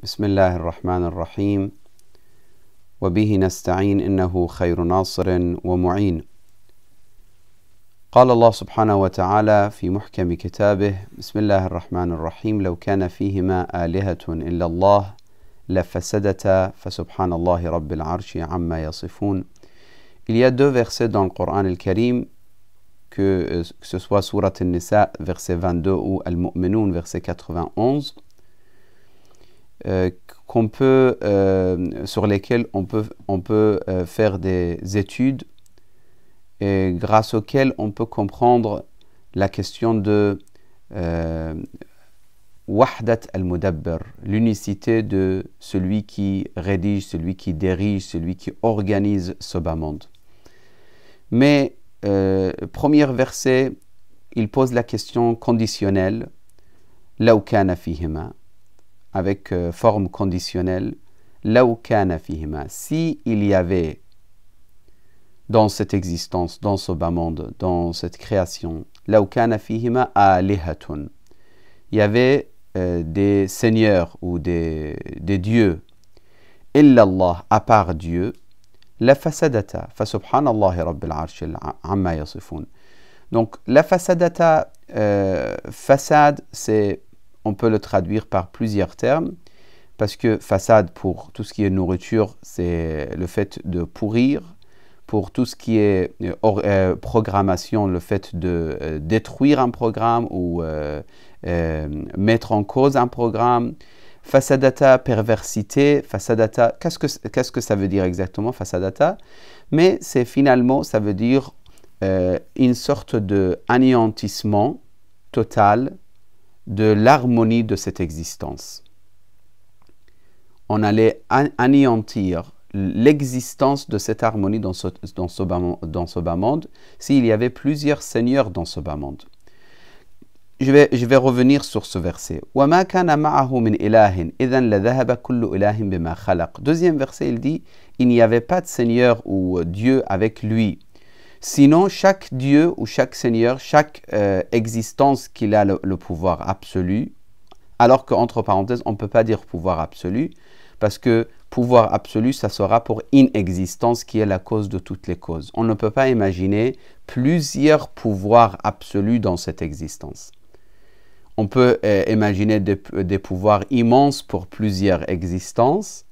بسم الله الرحمن الرحيم وبه نستعين إنه خير ناصر ومعين. قال الله سبحانه وتعالى في محكم كتابه: بسم الله الرحمن الرحيم لو كان فيهما آلهة إلا الله لفسدتا فسبحان الله رب العرش عما يصفون. Il y a deux versets dans le Coran al-Karim, que ce soit Surat al-Nisa verset 22 ou Al-Mu'minun verset 91, sur lesquels on peut faire des études et grâce auxquelles on peut comprendre la question de Wahdat al-Mudabbir, l'unicité de celui qui rédige, celui qui dirige, celui qui organise ce bas monde. Mais premier verset, il pose la question conditionnelle, law kana fihima, avec forme conditionnelle, law kana fihima, si il y avait dans cette existence, dans ce bas monde, dans cette création, law kana fihima alihatun, il y avait des seigneurs ou des dieux, illallah, à part Dieu, la fasadata, fa subhanallahi rabbil arsh amma yasifun. Donc la fasadata, fasad, on peut le traduire par plusieurs termes, parce que fasad pour tout ce qui est nourriture, c'est le fait de pourrir. Pour tout ce qui est programmation, le fait de détruire un programme ou mettre en cause un programme. Fasadata, perversité. Fasadata, qu'est-ce que ça veut dire exactement, fasadata? Mais c'est finalement, ça veut dire une sorte d'anéantissement total de l'harmonie de cette existence. On allait anéantir l'existence de cette harmonie dans ce bas monde s'il y avait plusieurs seigneurs dans ce bas monde. Je vais revenir sur ce verset. وَمَا كَانَ مَعَهُ مِنْ إِلَهٍ إِذًا لَذَهَبَ كُلُّ إِلَهٍ بِمَا خَلَقَ. Deuxième verset, il dit: il n'y avait pas de seigneur ou Dieu avec lui. Sinon, chaque Dieu ou chaque seigneur, chaque existence qu'il a le pouvoir absolu, alors qu'entre parenthèses, on ne peut pas dire pouvoir absolu, parce que pouvoir absolu, ça sera pour inexistence qui est la cause de toutes les causes. On ne peut pas imaginer plusieurs pouvoirs absolus dans cette existence. On peut imaginer des pouvoirs immenses pour plusieurs existences,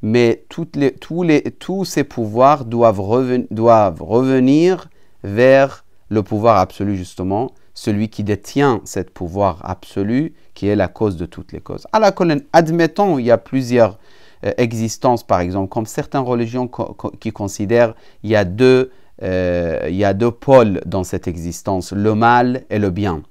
mais tous ces pouvoirs doivent revenir vers le pouvoir absolu, justement, celui qui détient ce pouvoir absolu, qui est la cause de toutes les causes. À la colonne, admettons, il y a plusieurs existences, par exemple, comme certaines religions qui considèrent il y a deux pôles dans cette existence, le mal et le bien,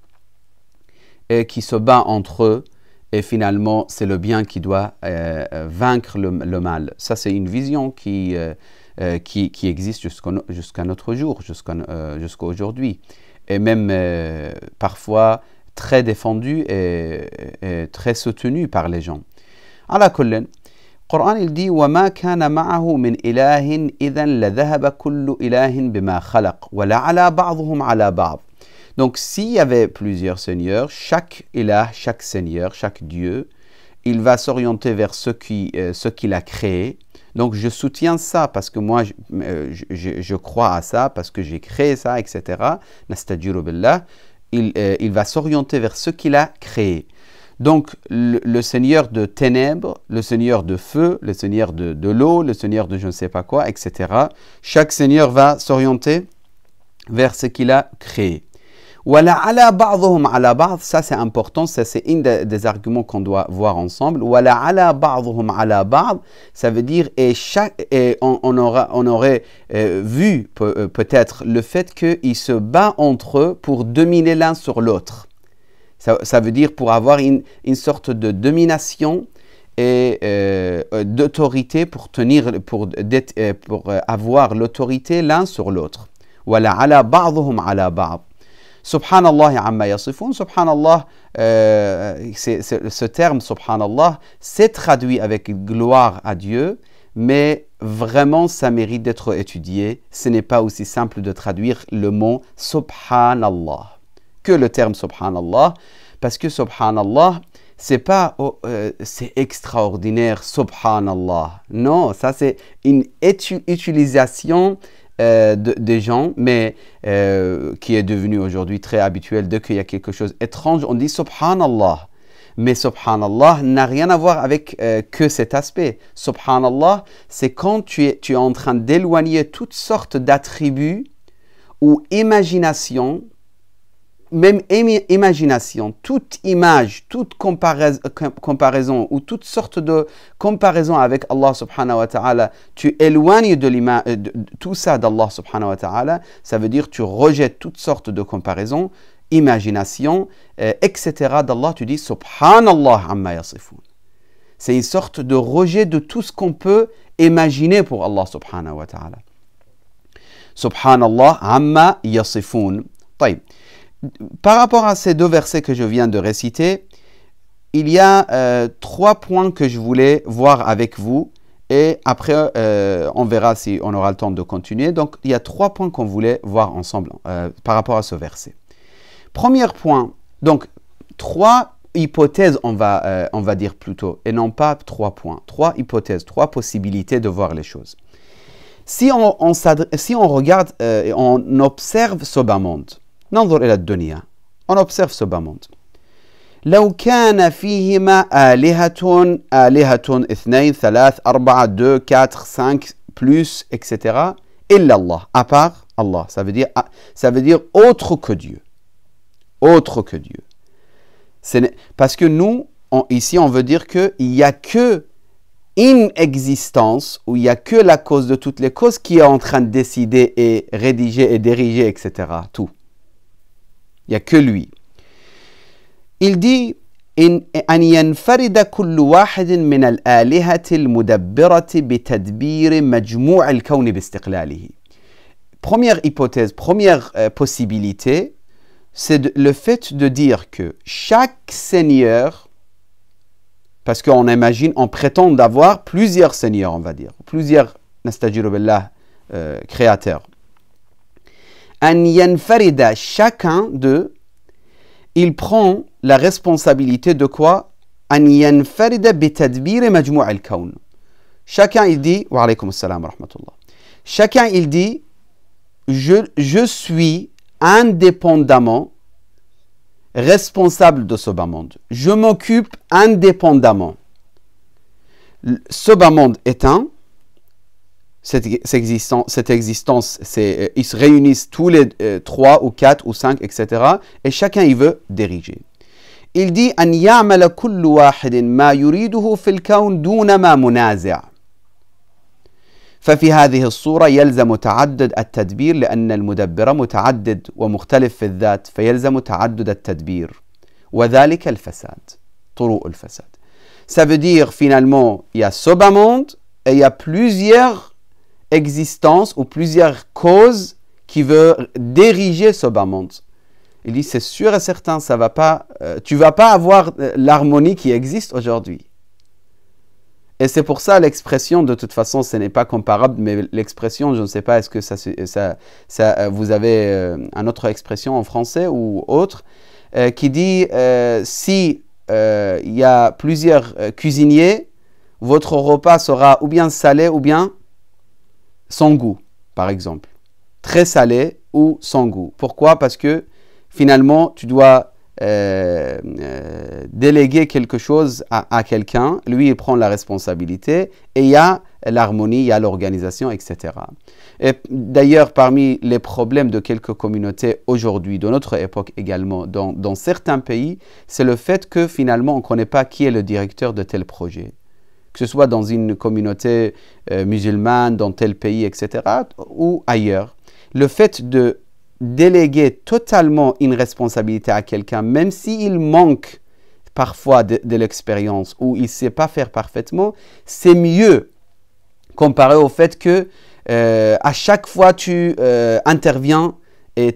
et qui se battent entre eux, et finalement, c'est le bien qui doit vaincre le mal. Ça, c'est une vision qui existe jusqu'à notre jour, jusqu'à aujourd'hui, et même parfois très défendue et très soutenue par les gens. À la colonne, Coran, il dit: وَمَا كَانَ مَعَهُ مِنْ إِلَهٍ إِذًا لَذَهَبَ كُلُّ إِلَهٍ بِمَا خَلَقَ وَلَعَلَى بَعْضُهُمْ عَلَى بَعْضٍ. Donc, s'il y avait plusieurs seigneurs, chaque ilah, chaque seigneur, chaque Dieu, il va s'orienter vers ce qu'il a créé. Donc, je soutiens ça parce que moi, je crois à ça, parce que j'ai créé ça, etc. Nastajiru billah. Il va s'orienter vers ce qu'il a créé. Donc, le seigneur de ténèbres, le seigneur de feu, le seigneur de l'eau, le seigneur de je ne sais pas quoi, etc. Chaque seigneur va s'orienter vers ce qu'il a créé. وَلَعَلَى بَعْضُهُمْ عَلَى بَعْضٍ, ça c'est important, ça c'est un des arguments qu'on doit voir ensemble. وَلَعَلَى بَعْضُهُمْ عَلَى بَعْضٍ, ça veut dire on aurait vu peut-être le fait qu'ils se battent entre eux pour dominer l'un sur l'autre. Ça veut dire pour avoir une sorte de domination et d'autorité pour avoir l'autorité l'un sur l'autre. وَلَعَلَى بَعْضُهُمْ عَلَى بَعْضٍ. Subhanallah amma yasifun. Subhanallah, ce terme Subhanallah, c'est traduit avec gloire à Dieu, mais vraiment ça mérite d'être étudié. Ce n'est pas aussi simple de traduire le mot Subhanallah que le terme Subhanallah, parce que Subhanallah, c'est pas c'est extraordinaire, subhanallah. Non, ça c'est une utilisation des gens, mais qui est devenue aujourd'hui très habituelle. Dès qu'il y a quelque chose d'étrange, on dit subhanallah. Mais subhanallah n'a rien à voir avec que cet aspect. Subhanallah, c'est quand tu es en train d'éloigner toutes sortes d'attributs ou imagination, même imagination, toute image, toute comparaison ou toutes sortes de comparaisons avec Allah subhanahu wa ta'ala, tu éloignes de tout ça d'Allah subhanahu wa ta'ala, ça veut dire tu rejettes toutes sortes de comparaisons, imagination, etc. d'Allah, tu dis subhanallah amma yasifun. C'est une sorte de rejet de tout ce qu'on peut imaginer pour Allah subhanahu wa ta'ala. Subhanallah amma yasifun. طيب. Par rapport à ces deux versets que je viens de réciter, il y a 3 points que je voulais voir avec vous et après on verra si on aura le temps de continuer. Donc il y a 3 points qu'on voulait voir ensemble par rapport à ce verset. Premier point, donc 3 hypothèses on va dire plutôt et non pas 3 points. 3 hypothèses, 3 possibilités de voir les choses. Si on regarde et on observe ce bas monde, ننظر إلى الدنيا. On observe ce bas monde. لو كان فيهما آلهة 2 3 4 2 4 5 plus etc. إلا الله. À part Allah. Ça veut dire autre que Dieu. Autre que Dieu. Parce que nous, ici, on veut dire qu'il n'y a que une existence où il n'y a que la cause de toutes les causes qui est en train de décider et rédiger et diriger, etc. Tout. Il n'y a que lui. Il dit أن ينفرد كل واحد من الآلهة المدبرة بتدبير مجموع الكون باستقلاله. Première hypothèse, première possibilité, c'est le fait de dire que chaque seigneur, parce qu'on imagine, on prétend d'avoir plusieurs seigneurs, on va dire, plusieurs nastajiru billah créateurs. أن ينفرد, chacun d'eux, il prend la responsabilité de quoi? أن ينفرد بتدبير مجموع الكون. Chacun il dit, wa alaykum assalam wa rahmatullah. Chacun il dit, je suis indépendamment responsable de ce bas monde. Je m'occupe indépendamment. Ce bas monde est un. Cette existence, ils se réunissent tous les 3 ou 4 ou 5, etc. Et chacun, il veut diriger. Il dit أن يعمل كل واحد ما يريده في الكون دون ما منازع. ففي هذه الصورة يلزم تعدد التدبير لأن المدبر متعدد ومختلف في الذات فيلزم تعدد التدبير وذلك الفساد طرق الفساد. Ça veut dire finalement il y a ce bas monde et il y a plusieurs existence ou plusieurs causes qui veulent diriger ce bas monde. Il dit c'est sûr et certain, ça va pas, tu vas pas avoir l'harmonie qui existe aujourd'hui. Et c'est pour ça l'expression, de toute façon, ce n'est pas comparable, mais l'expression, je ne sais pas, est-ce que vous avez une autre expression en français ou autre, qui dit si il y a plusieurs cuisiniers, votre repas sera ou bien salé ou bien sans goût, par exemple. Très salé ou sans goût. Pourquoi? Parce que finalement, tu dois déléguer quelque chose à quelqu'un. Lui, il prend la responsabilité et il y a l'harmonie, il y a l'organisation, etc. Et d'ailleurs, parmi les problèmes de quelques communautés aujourd'hui, de notre époque également, dans certains pays, c'est le fait que finalement, on ne connaît pas qui est le directeur de tel projet. Que ce soit dans une communauté musulmane, dans tel pays, etc., ou ailleurs. Le fait de déléguer totalement une responsabilité à quelqu'un, même s'il manque parfois de l'expérience ou il ne sait pas faire parfaitement, c'est mieux comparé au fait que à chaque fois tu interviens et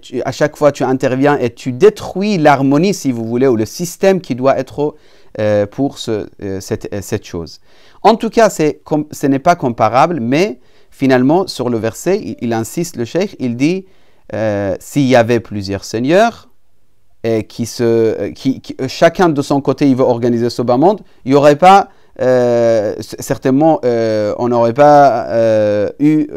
tu détruis l'harmonie, si vous voulez, ou le système qui doit être pour cette chose. En tout cas, ce n'est pas comparable, mais finalement, sur le verset, il insiste, le cheikh, il dit s'il y avait plusieurs seigneurs, et chacun de son côté, il veut organiser ce bas monde, il n'y aurait pas, certainement, on n'aurait pas eu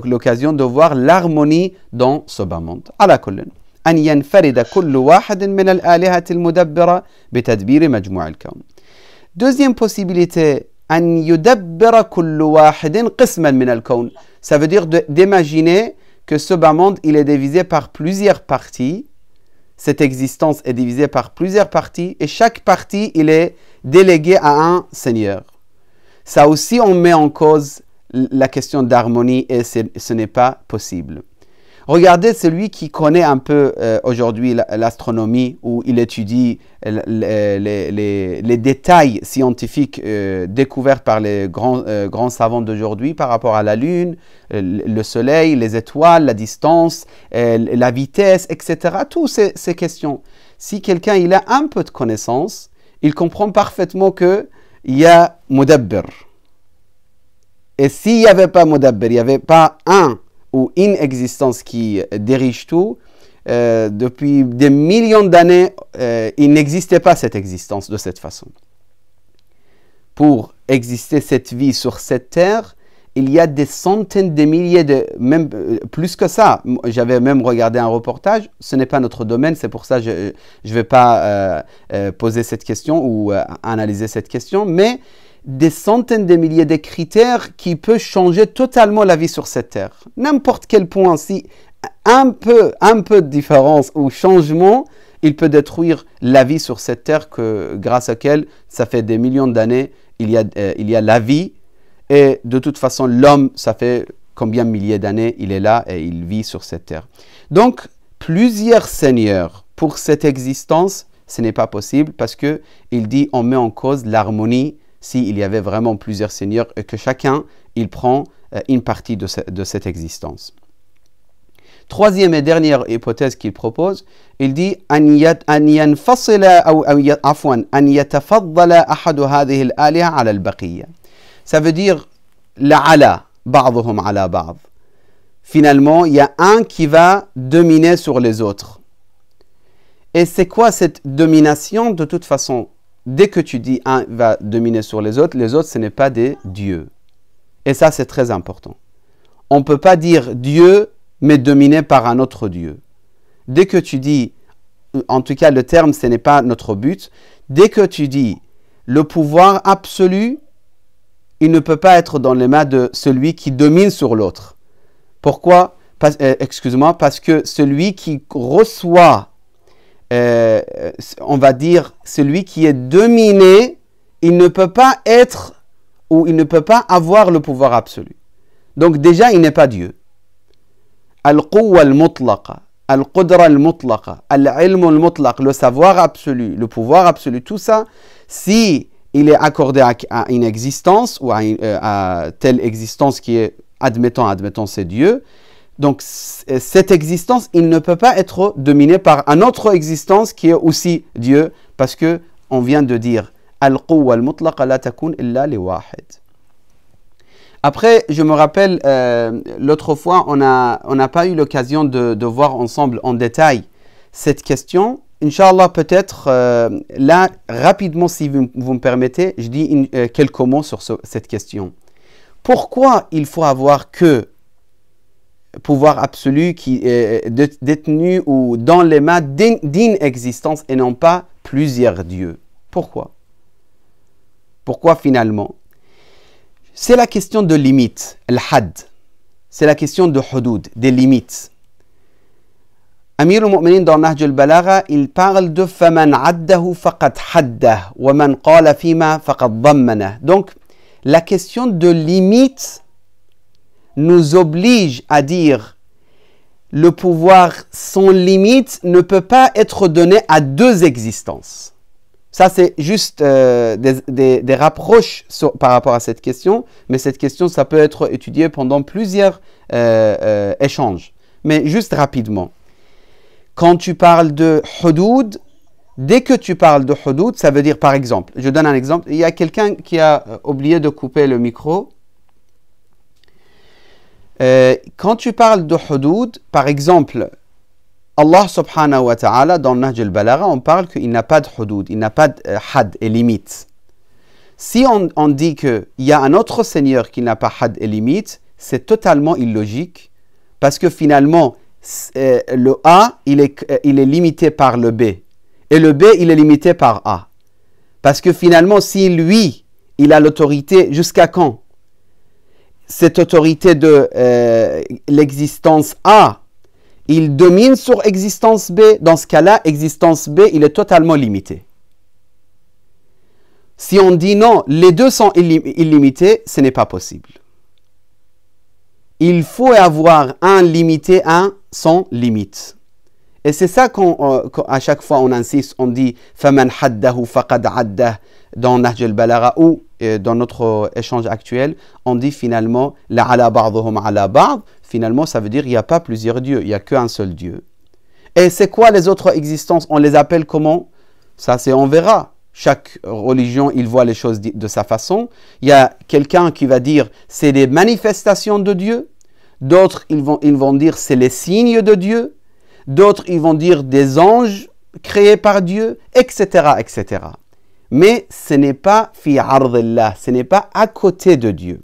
l'occasion de voir l'harmonie dans ce bas monde. على كل أن ينفرد كل واحد من الآلهة المدبرة بتدبير مجموع الكون. Deuxième possibilité, أن يدبر كل واحد قسما من الكون. Ça veut dire d'imaginer que ce bas monde, il est divisé par plusieurs parties. Cette existence est divisée par plusieurs parties et chaque partie, il est délégué à un Seigneur. Ça aussi, on met en cause la question d'harmonie et ce n'est pas possible. Regardez celui qui connaît un peu aujourd'hui l'astronomie, où il étudie les détails scientifiques découverts par les grands savants d'aujourd'hui par rapport à la Lune, le Soleil, les étoiles, la distance, la vitesse, etc. Toutes ces questions. Si quelqu'un il a un peu de connaissance, il comprend parfaitement qu'il y a Mudabbir. Et s'il n'y avait pas Mudabbir, il n'y avait pas un ou une existence qui dirige tout, depuis des millions d'années, il n'existait pas cette existence de cette façon. Pour exister cette vie sur cette terre, il y a des centaines de milliers, même plus que ça. J'avais même regardé un reportage, ce n'est pas notre domaine, c'est pour ça que je ne vais pas poser cette question ou analyser cette question, mais des centaines de milliers de critères qui peuvent changer totalement la vie sur cette terre. N'importe quel point, si un peu de différence ou changement, il peut détruire la vie sur cette terre grâce à laquelle, ça fait des millions d'années, il y a la vie. Et de toute façon, l'homme, ça fait combien de milliers d'années, il est là et il vit sur cette terre. Donc, plusieurs seigneurs pour cette existence, ce n'est pas possible parce qu'il dit on met en cause l'harmonie s'il y avait vraiment plusieurs seigneurs et que chacun, il prend une partie de cette existence. Troisième et dernière hypothèse qu'il propose, il dit أن ينفصل أو عفوا أن يتفضل أحد هذه الآلهة على البقية. Ça veut dire لعلى بعضهم على بعض. Finalement, il y a un qui va dominer sur les autres. Et c'est quoi cette domination? De toute façon, dès que tu dis un va dominer sur les autres, ce n'est pas des dieux. Et ça, c'est très important. On ne peut pas dire Dieu, mais dominé par un autre Dieu. Dès que tu dis, en tout cas le terme, ce n'est pas notre but, dès que tu dis le pouvoir absolu, il ne peut pas être dans les mains de celui qui domine sur l'autre. Pourquoi? Excuse-moi, parce que celui qui reçoit, on va dire, celui qui est dominé, il ne peut pas être ou il ne peut pas avoir le pouvoir absolu. Donc déjà, il n'est pas Dieu. Al-Quwwa al-Mutlaqa, Al-Qudra al-Mutlaqa, Al-Ilm al-Mutlaq, le savoir absolu, le pouvoir absolu, tout ça, si il est accordé à une existence ou à telle existence qui est, admettons c'est Dieu, donc cette existence, il ne peut pas être dominé par une autre existence qui est aussi Dieu, parce que on vient de dire Al-Quwwa al-Mutlaqa la takun illa li wahid. Après, je me rappelle, l'autre fois, on n'a pas eu l'occasion de voir ensemble en détail cette question. Inch'Allah, peut-être, là, rapidement, si vous me permettez, je dis quelques mots sur cette question. Pourquoi il faut avoir que pouvoir absolu qui est détenu ou dans les mains d'une existence et non pas plusieurs dieux? Pourquoi? Pourquoi finalement? C'est la question de limite, al-had. C'est la question de hudud, des limites. Amir al-Mu'minin dans Nahj al-Balagha, il parle de فَمَنْ عَدَّهُ فَقَدْ حَدَّهُ وَمَنْ قَالَ فِيمَا فَقَدْ ضَمَّنَهُ. Donc, la question de limite nous oblige à dire le pouvoir sans limite ne peut pas être donné à deux existences. Ça, c'est juste des rapproches par rapport à cette question, mais cette question, ça peut être étudié pendant plusieurs échanges. Mais juste rapidement, quand tu parles de hudud, dès que tu parles de hudud, ça veut dire, par exemple, je donne un exemple, il y a quelqu'un qui a oublié de couper le micro. Quand tu parles de hudud, par exemple, Allah subhanahu wa ta'ala, dans Nahj al-Balagha, on parle qu'il n'a pas de hudud, il n'a pas de had et limite. Si on dit qu'il y a un autre Seigneur qui n'a pas had et limite, c'est totalement illogique, parce que finalement, le A, il est limité par le B, et le B, il est limité par A. Parce que finalement, si lui, il a l'autorité, jusqu'à quand? Cette autorité de l'existence A, il domine sur existence B. Dans ce cas-là, existence B, il est totalement limité. Si on dit non, les deux sont illimités, ce n'est pas possible. Il faut avoir un limité, un sans limite. Et c'est ça qu'à chaque fois on insiste, on dit « Faman haddahu faqad addah » dans Nahj al-Balagha ou dans notre échange actuel, on dit finalement « La ala ba'dhuhum ala ba'd » finalement ça veut dire il n'y a pas plusieurs dieux, il n'y a qu'un seul Dieu. Et c'est quoi les autres existences? On les appelle comment? Ça c'est on verra. Chaque religion, il voit les choses de sa façon. Il y a quelqu'un qui va dire c'est des manifestations de Dieu. D'autres, ils vont dire c'est les signes de Dieu. D'autres, ils vont dire des anges créés par Dieu, etc., etc. Mais ce n'est pas fi ardillah, ce n'est pas à côté de Dieu.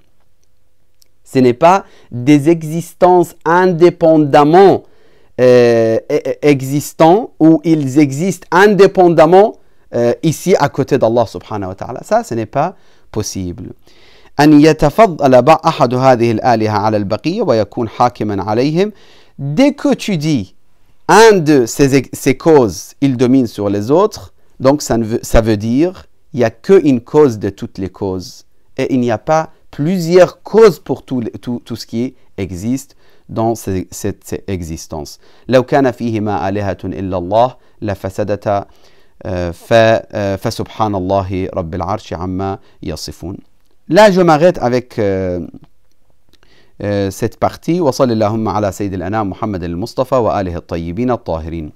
Ce n'est pas des existences indépendamment existants ou ils existent indépendamment ici à côté d'Allah subhanahu wa ta'ala. Ça, ce n'est pas possible. أن يتفضل أحد هذه الآلهة على البقية ويكون حاكما عليهم. Dès que tu dis un de ces causes, il domine sur les autres, donc ça veut dire il n'y a qu'une cause de toutes les causes. Et il n'y a pas plusieurs causes pour tout ce qui existe dans cette existence. لو كان فيهما آلهة إلا الله لفسدتا فسبحان الله رب العرش عما يصفون. Là, je m'arrête avec cette partie. وصل اللهم على سيد الأنام محمد المصطفى وآله الطيبين الطاهرين.